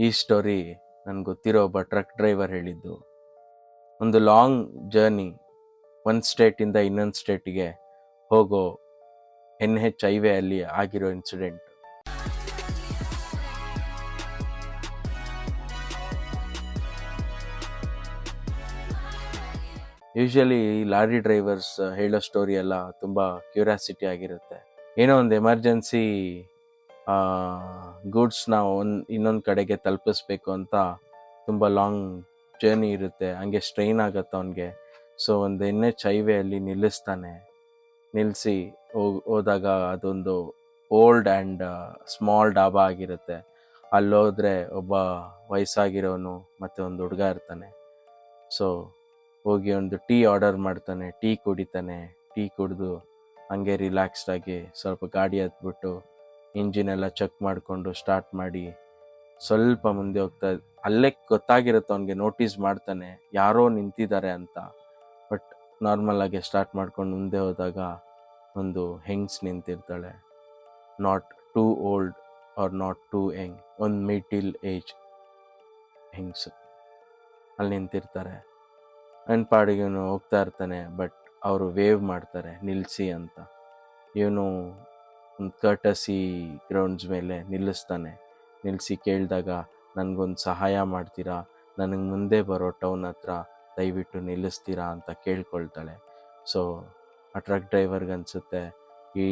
ಈ ಸ್ಟೋರಿ ನನಗೆ ಗೊತ್ತಿರೋ ಒಬ್ಬ ಟ್ರಕ್ ಡ್ರೈವರ್ ಹೇಳಿದ್ದು. ಒಂದು ಲಾಂಗ್ ಜರ್ನಿ ಒಂದು ಸ್ಟೇಟಿಂದ ಇನ್ನೊಂದು ಸ್ಟೇಟಿಗೆ ಹೋಗೋ NH ಹೈವೇ ಅಲ್ಲಿ ಆಗಿರೋ ಇನ್ಸಿಡೆಂಟ್. ಯೂಶಲಿ ಲಾರಿ ಡ್ರೈವರ್ಸ್ ಹೇಳೋ ಸ್ಟೋರಿ ಎಲ್ಲ ತುಂಬ ಕ್ಯೂರಿಯಾಸಿಟಿ ಆಗಿರುತ್ತೆ. ಏನೋ ಒಂದು ಎಮರ್ಜೆನ್ಸಿ ಗೂಡ್ಸ್ನ ಇನ್ನೊಂದು ಕಡೆಗೆ ತಲುಪಿಸ್ಬೇಕು ಅಂತ ತುಂಬ ಲಾಂಗ್ ಜರ್ನಿ ಇರುತ್ತೆ, ಹಂಗೆ ಸ್ಟ್ರೈನ್ ಆಗುತ್ತೆ ಅವನಿಗೆ. ಸೊ ಒಂದು NH ಹೈವೇ ಅಲ್ಲಿ ನಿಲ್ಲಿಸ್ತಾನೆ. ನಿಲ್ಲಿಸಿ ಹೋದಾಗ ಅದೊಂದು ಓಲ್ಡ್ ಆ್ಯಂಡ್ ಸ್ಮಾಲ್ ಡಾಬಾ ಆಗಿರುತ್ತೆ. ಅಲ್ಲೋದ್ರೆ ಒಬ್ಬ ವಯಸ್ಸಾಗಿರೋನು ಮತ್ತು ಒಂದು ಹುಡುಗ ಇರ್ತಾನೆ. ಸೊ ಹೋಗಿ ಒಂದು ಟೀ ಆರ್ಡರ್ ಮಾಡ್ತಾನೆ, ಟೀ ಕುಡಿತಾನೆ. ಟೀ ಕುಡಿದು ಹಂಗೆ ರಿಲ್ಯಾಕ್ಸ್ಡ್ ಆಗಿ ಸ್ವಲ್ಪ ಗಾಡಿ ಹತ್ಬಿಟ್ಟು ಇಂಜಿನ್ ಎಲ್ಲ ಚೆಕ್ ಮಾಡಿಕೊಂಡು ಸ್ಟಾರ್ಟ್ ಮಾಡಿ ಸ್ವಲ್ಪ ಮುಂದೆ ಹೋಗ್ತಾ ಅಲ್ಲೇ ಗೊತ್ತಾಗಿರುತ್ತೆ ಅವನಿಗೆ, ನೋಟಿಸ್ ಮಾಡ್ತಾನೆ ಯಾರೋ ನಿಂತಿದ್ದಾರೆ ಅಂತ. ಬಟ್ ನಾರ್ಮಲ್ ಆಗಿ ಸ್ಟಾರ್ಟ್ ಮಾಡ್ಕೊಂಡು ಮುಂದೆ ಹೋದಾಗ ಒಂದು ಹೆಂಗ್ಸ್ ನಿಂತಿರ್ತಾಳೆ. Not too old or not too young, ಒಂದು ಮಿಡಿಲ್ ಏಜ್ ಹೆಂಗ್ಸು ಅಲ್ಲಿ ನಿಂತಿರ್ತಾರೆ. ನನ್ನ ಪಾಡಿಗೆ ಇವನು ಹೋಗ್ತಾ ಇರ್ತಾನೆ. ಬಟ್ ಅವರು ವೇವ್ ಮಾಡ್ತಾರೆ ನಿಲ್ಲಿಸಿ ಅಂತ. ಇವನು ಒಂದು ಕರ್ಟಸಿ ಗ್ರೌಂಡ್ಸ್ ಮೇಲೆ ನಿಲ್ಲಿಸ್ತಾನೆ. ನಿಲ್ಲಿಸಿ ಕೇಳಿದಾಗ, ನನಗೊಂದು ಸಹಾಯ ಮಾಡ್ತೀರಾ, ನನಗೆ ಮುಂದೆ ಬರೋ ಟೌನ್ ಹತ್ರ ದಯವಿಟ್ಟು ನಿಲ್ಲಿಸ್ತೀರಾ ಅಂತ ಕೇಳ್ಕೊಳ್ತಾಳೆ. ಸೊ ಆ ಟ್ರಕ್ ಡ್ರೈವರ್ಗೆ ಅನಿಸುತ್ತೆ ಈ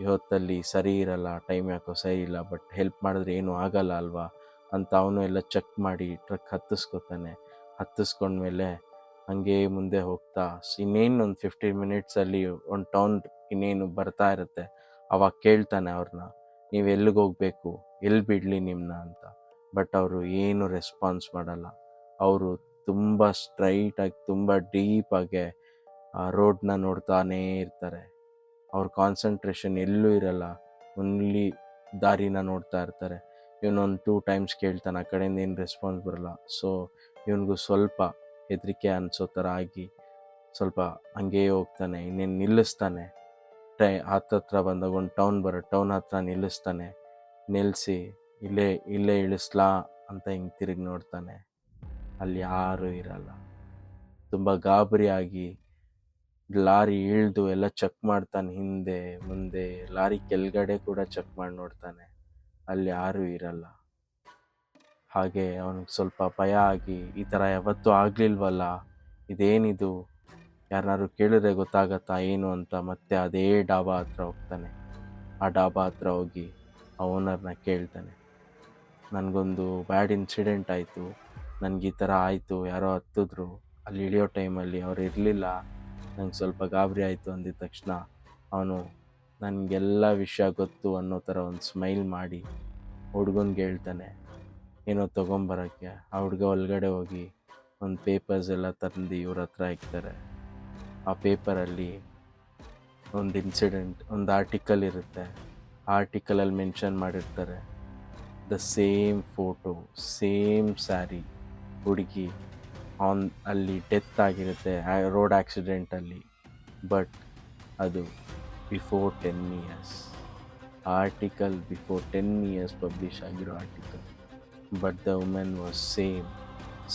ಹೊತ್ತಲ್ಲಿ ಸರಿ ಇರಲ್ಲ, ಟೈಮ್ ಯಾಕೋ ಸರಿ ಇಲ್ಲ, ಬಟ್ ಹೆಲ್ಪ್ ಮಾಡಿದ್ರೆ ಏನೂ ಆಗಲ್ಲ ಅಲ್ವಾ ಅಂತ ಅವನು ಎಲ್ಲ ಚೆಕ್ ಮಾಡಿ ಟ್ರಕ್ ಹತ್ತಿಸ್ಕೊತಾನೆ. ಹತ್ತಿಸ್ಕೊಂಡ್ಮೇಲೆ ಹಂಗೆ ಮುಂದೆ ಹೋಗ್ತಾ ಇನ್ನೇನು ಒಂದು 15 ಮಿನಿಟ್ಸಲ್ಲಿ ಒಂದು ಟೌನ್ ಇನ್ನೇನು ಬರ್ತಾ ಇರುತ್ತೆ. ಅವಾಗ ಕೇಳ್ತಾನೆ ಅವ್ರನ್ನ, ನೀವು ಎಲ್ಲಿಗೆ ಹೋಗಬೇಕು, ಎಲ್ಲಿ ಬಿಡಲಿ ನಿಮ್ಮನ್ನ ಅಂತ. ಬಟ್ ಅವರು ಏನು ರೆಸ್ಪಾನ್ಸ್ ಮಾಡಲ್ಲ. ಅವರು ತುಂಬ ಸ್ಟ್ರೈಟಾಗಿ ತುಂಬ ಡೀಪಾಗೆ ಆ ರೋಡ್ನ ನೋಡ್ತಾನೇ ಇರ್ತಾರೆ. ಅವ್ರ ಕಾನ್ಸಂಟ್ರೇಷನ್ ಎಲ್ಲೂ ಇರಲ್ಲ, ಓನ್ಲಿ ದಾರಿನ ನೋಡ್ತಾ ಇರ್ತಾರೆ. ಇವನೊಂದು 2 ಟೈಮ್ಸ್ ಕೇಳ್ತಾನೆ, ಆ ಕಡೆಯಿಂದ ಏನು ರೆಸ್ಪಾನ್ಸ್ ಬರಲ್ಲ. ಸೊ ಇವನಿಗೂ ಸ್ವಲ್ಪ ಹೆದರಿಕೆ ಅನಿಸೋ ಥರ ಆಗಿ ಸ್ವಲ್ಪ ಹಂಗೇ ಹೋಗ್ತಾನೆ. ಇನ್ನೇನು ನಿಲ್ಲಿಸ್ತಾನೆ. ಹತ್ತತ್ರ ಬಂದಾಗ ಒಂದು ಟೌನ್ ಹತ್ರ ನಿಲ್ಲಿಸ್ತಾನೆ. ನಿಲ್ಲಿಸಿ ಇಲ್ಲೇ ಇಳಿಸ್ಲಾ ಅಂತ ಹಿಂಗೆ ತಿರುಗಿ ನೋಡ್ತಾನೆ. ಅಲ್ಲಿ ಯಾರೂ ಇರಲ್ಲ. ತುಂಬ ಗಾಬರಿಯಾಗಿ ಲಾರಿ ಇಳಿದು ಎಲ್ಲ ಚೆಕ್ ಮಾಡ್ತಾನೆ, ಹಿಂದೆ ಮುಂದೆ ಲಾರಿ ಕೆಳಗಡೆ ಕೂಡ ಚೆಕ್ ಮಾಡಿ ನೋಡ್ತಾನೆ. ಅಲ್ಲಿ ಯಾರೂ ಇರಲ್ಲ. ಹಾಗೆ ಅವನಿಗೆ ಸ್ವಲ್ಪ ಭಯ ಆಗಿ, ಈ ಥರ ಯಾವತ್ತೂ ಆಗಲಿಲ್ವಲ್ಲ, ಇದೇನಿದು, ಯಾರನ್ನಾರು ಕೇಳಿದ್ರೆ ಗೊತ್ತಾಗತ್ತಾ ಏನು ಅಂತ ಮತ್ತೆ ಅದೇ ಡಾಬಾ ಹತ್ರ ಹೋಗ್ತಾನೆ. ಆ ಡಾಬಾ ಹತ್ರ ಹೋಗಿ ಆ ಓನರ್ನ ಕೇಳ್ತಾನೆ, ನನಗೊಂದು ಬ್ಯಾಡ್ ಇನ್ಸಿಡೆಂಟ್ ಆಯಿತು, ನನಗೆ ಈ ಥರ ಆಯಿತು, ಯಾರೋ ಹತ್ತಿದ್ರು, ಅಲ್ಲಿ ಇಳಿಯೋ ಟೈಮಲ್ಲಿ ಅವ್ರು ಇರಲಿಲ್ಲ, ನಂಗೆ ಸ್ವಲ್ಪ ಗಾಬರಿ ಆಯಿತು ಅಂದಿದ ತಕ್ಷಣ ಅವನು ನನಗೆಲ್ಲ ವಿಷಯ ಗೊತ್ತು ಅನ್ನೋ ಥರ ಒಂದು ಸ್ಮೈಲ್ ಮಾಡಿ ಹುಡುಗನ್ಗೆ ಹೇಳ್ತಾನೆ ಏನೋ ತೊಗೊಂಬರೋಕ್ಕೆ. ಆ ಹುಡುಗ ಒಳಗಡೆ ಹೋಗಿ ಒಂದು ಪೇಪರ್ಸ್ ಎಲ್ಲ ತಂದು ಇವ್ರ ಹತ್ರ ಇಕ್ತಾರೆ. ಆ ಪೇಪರಲ್ಲಿ ಒಂದು ಇನ್ಸಿಡೆಂಟ್, ಒಂದು ಆರ್ಟಿಕಲ್ ಇರುತ್ತೆ. ಆ ಆರ್ಟಿಕಲಲ್ಲಿ ಮೆನ್ಷನ್ ಮಾಡಿರ್ತಾರೆ, the same photo, same sari, ಹುಡುಗಿ ಅಲ್ಲಿ ಡೆತ್ ಆಗಿರುತ್ತೆ ರೋಡ್ ಆಕ್ಸಿಡೆಂಟಲ್ಲಿ. ಬಟ್ ಅದು before 10 years. Article before 10 years publish ಆಗಿರೋ article. But the women was same,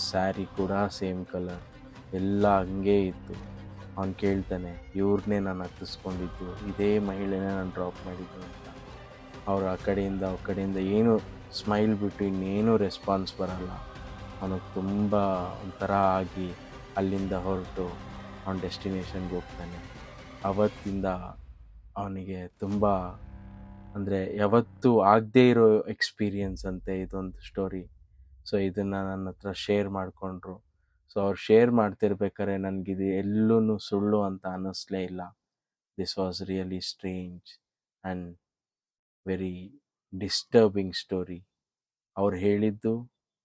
sari ಕೂಡ ಸೇಮ್ ಕಲರ್, ಎಲ್ಲ ಹಂಗೇ ಇತ್ತು. ಅವ್ನು ಕೇಳ್ತಾನೆ, ಇವ್ರನ್ನೇ ನಾನು ಹತ್ತಿಸ್ಕೊಂಡಿದ್ದು, ಇದೇ ಮಹಿಳೆನೇ ನಾನು ಡ್ರಾಪ್ ಮಾಡಿದ್ದು ಅಂತ. ಅವರು ಆ ಕಡೆಯಿಂದ ಏನು ಸ್ಮೈಲ್ ಬಿಟ್ಟು ಇನ್ನೇನು ರೆಸ್ಪಾನ್ಸ್ ಬರಲ್ಲ. ಅವನಿಗೆ ತುಂಬ ಒಂಥರ ಆಗಿ ಅಲ್ಲಿಂದ ಹೊರಟು ಅವನ ಡೆಸ್ಟಿನೇಷನ್ಗೆ ಹೋಗ್ತಾನೆ. ಅವತ್ತಿಂದ ಅವನಿಗೆ ತುಂಬ ಅಂದರೆ ಯಾವತ್ತೂ ಆಗದೇ ಇರೋ ಎಕ್ಸ್ಪೀರಿಯನ್ಸ್ ಅಂತೆ ಇದೊಂದು ಸ್ಟೋರಿ. ಸೊ ಇದನ್ನು ನನ್ನ ಹತ್ರ ಶೇರ್ ಮಾಡಿಕೊಂಡ್ರು. ಸೊ ಅವ್ರು ಶೇರ್ ಮಾಡ್ತಿರ್ಬೇಕಾದ್ರೆ ನನಗಿದು ಎಲ್ಲೂ ಸುಳ್ಳು ಅಂತ ಅನ್ನಿಸ್ಲೇ ಇಲ್ಲ. This was really strange and very disturbing story. ಅವ್ರು ಹೇಳಿದ್ದು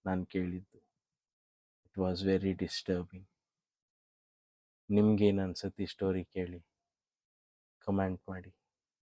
ನಾನು ಕೇಳಿದ್ದು, ಇಟ್ ವಾಸ್ ವೆರಿ ಡಿಸ್ಟರ್ಬಿಂಗ್. ನಿಮ್ಗೇನು ಅನ್ಸುತ್ತೆ ಈ ಸ್ಟೋರಿ ಕೇಳಿ? ಕಮೆಂಟ್ ಮಾಡಿ.